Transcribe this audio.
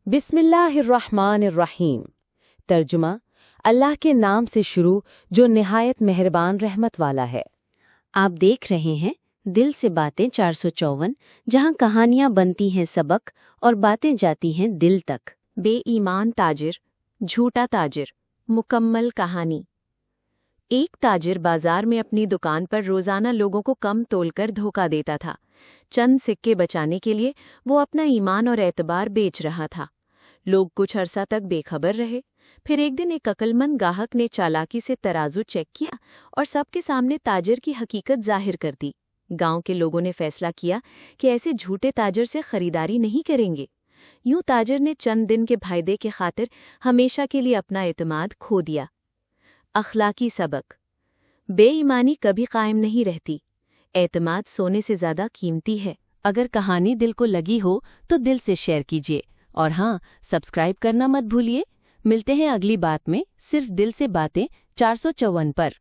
बिस्मिल्लाहिर्रहमानिर्रहीम। तर्जुमा, अल्लाह के नाम से शुरू जो निहायत मेहरबान रहमत वाला है। आप देख रहे हैं दिल से बातें 454, जहां कहानियां बनती हैं सबक और बातें जाती हैं दिल तक। बेईमान ताजिर, झूठा ताजिर, मुकम्मल कहानी। एक ताजिर बाजार में अपनी दुकान पर रोजाना लोगों को कम तोलकर धोखा देता था। चंद सिक्के बचाने के लिए वो अपना ईमान और एतबार बेच रहा था। लोग कुछ अरसा तक बेखबर रहे। फिर एक दिन एक अक्लमंद गाहक ने चालाकी से तराजू चेक किया और सबके सामने ताजिर की हकीकत जाहिर कर दी। गांव के लोगों ने फैसला किया कि ऐसे झूठे ताजिर से खरीदारी नहीं करेंगे। यूं ताजिर ने चंद दिन के फायदे के खातिर हमेशा के लिए अपना एतमाद खो दिया। अखलाकी सबक। बेईमानी कभी कायम नहीं रहती। एतमाद सोने से ज्यादा कीमती है। अगर कहानी दिल को लगी हो तो दिल से शेयर कीजिए और हाँ, सब्सक्राइब करना मत भूलिए। मिलते हैं अगली बात में, सिर्फ दिल से बातें 454 पर।